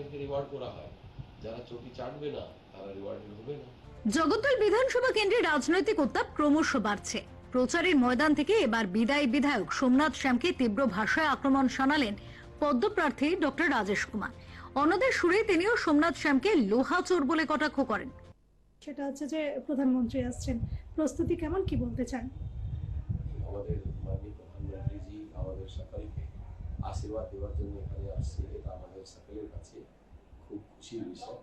তাদেরকে রিওয়ার্ড করা হয়, যারা চটি চাটবে না তারা রিওয়ার্ডেড হবে না। জগদ্দল বিধানসভা কেন্দ্রে রাজনৈতিক উত্তাপ ক্রমশ বাড়ছে। প্রচারের ময়দান থেকে এবার বিদায়ী বিধায়ক সোমনাথ শ্যামকে তীব্র ভাষায় আক্রমণ শানালেন পদ্মপ্রার্থী ডক্টর রাজেশ কুমার। অন্যদের সুরে তিনিও সোমনাথ শ্যামকে লোহা চোর বলে কটাক্ষ করেন। সেটা হচ্ছে যে প্রধানমন্ত্রী আসছেন, প্রস্তুতি কেমন, কি বলতে চান? আমাদের মাননীয় প্রধানমন্ত্রীজি আমাদের সকলকে আশীর্বাদ দেওয়ার জন্য এখানে আসছে, এটা আমাদের সকলের কাছে খুব খুশির বিষয়।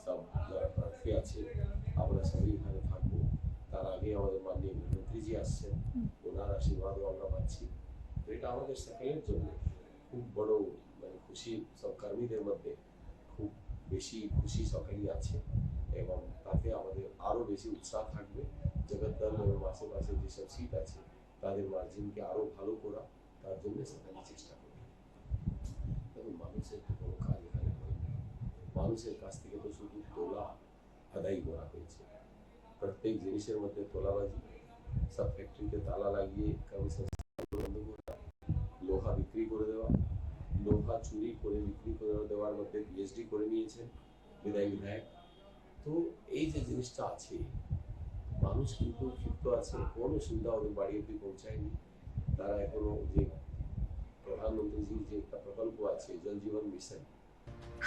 সব যারা প্রার্থী আছে আমরা সবাই এখানে থাকবো। তার আগে আমাদের মাননীয় মুখ্যমন্ত্রীজি আসছেন, ওনার আশীর্বাদও আমরা পাচ্ছি। তো এটা আমাদের সকলের জন্য খুব বড় খুশি। সব কর্মীদের মধ্যে খুব বেশি খুশি সকলেই আছে এবং তাতে আমাদের আরো বেশি উৎসাহ থাকবে। জগদ্দল এবং আশেপাশে যেসব সিট আছে তাদের মার্জিনকে আরো ভালো করা, তার জন্য সকলে চেষ্টা করবে। তবে মানুষের তো কোনো কাজ এখানে হয় না, মানুষের কাছ থেকে তো শুধু তোলা আদায় করা হয়েছে। প্রত্যেক জিনিসের মধ্যে তোলাবাজি, সব ফ্যাক্টরিতে তালা লাগিয়ে কমিশন বন্ধ করা, লোহা বিক্রি করে দেওয়া, লোহা চুরি করে বিক্রি করে দেওয়ার মধ্যে পিএইচডি করে নিয়েছেন বিধায়ক। তো এই যে জিনিসটা আছে, মানুষ কিন্তু ক্ষিপ্ত আছে, কোনো সুবিধা ওদের বাড়ি অব্দি পৌঁছায়নি। তারা এখনো যে প্রধানমন্ত্রীজির যে একটা প্রকল্প আছে জল জীবন মিশন,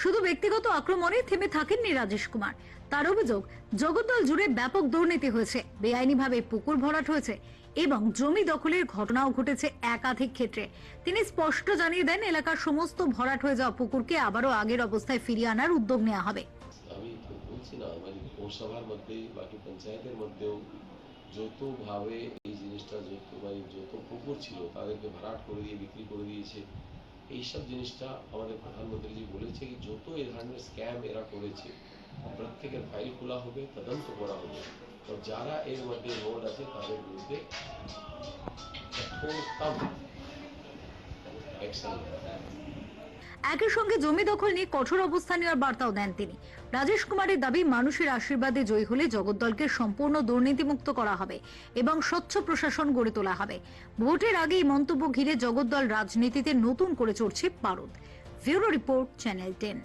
শুধু ব্যক্তিগত আক্রমণে থেমে থাকেননি রাজেশ কুমার। তার অভিযোগ, জগদ্দল জুড়ে ব্যাপক দুর্নীতি হয়েছে, বেআইনিভাবে পুকুর ভরাট হয়েছে এবং জমি দখলের ঘটনাও ঘটেছে একাধিক ক্ষেত্রে। তিনি স্পষ্ট জানিয়ে দেন, এলাকার সমস্ত ভরাট হয়ে যাওয়া পুকুরকে আবারও আগের অবস্থায় ফিরিয়ে আনার উদ্যোগ নেওয়া হবে। আমি তো বলছি না, পৌরসভার মধ্যে বাকি পঞ্চায়েতের মধ্যেও যত ভাবে এই জিনিসটা যত পুকুর ছিল তাদেরকে ভরাট করে দিয়ে বিক্রি করে দিয়েছে। এইসব জিনিসটা আমাদের প্রধানমন্ত্রীজি বলেছে কি যত এই ধরনের স্ক্যাম এরা করেছে প্রত্যেকের ফাইল খোলা হবে, তদন্ত করা হবে। তো যারা এর মধ্যে রোড আছে তাদের বিরুদ্ধে কঠোরতম অ্যাকশন নেওয়া হবে। একই সঙ্গে জমি দখল নিয়ে কঠোর অবস্থান নেওয়ার বার্তাও দেন তিনি। রাজেশ কুমারের দাবি, মানুষের আশীর্বাদে জয়ী হলে জগদ্দলকে সম্পূর্ণ দুর্নীতিমুক্ত করা হবে এবং স্বচ্ছ প্রশাসন গড়ে তোলা হবে। ভোটের আগে এই মন্তব্য ঘিরে জগদ্দল রাজনীতিতে নতুন করে চড়ছে পারদ। Bureau report, channel 10।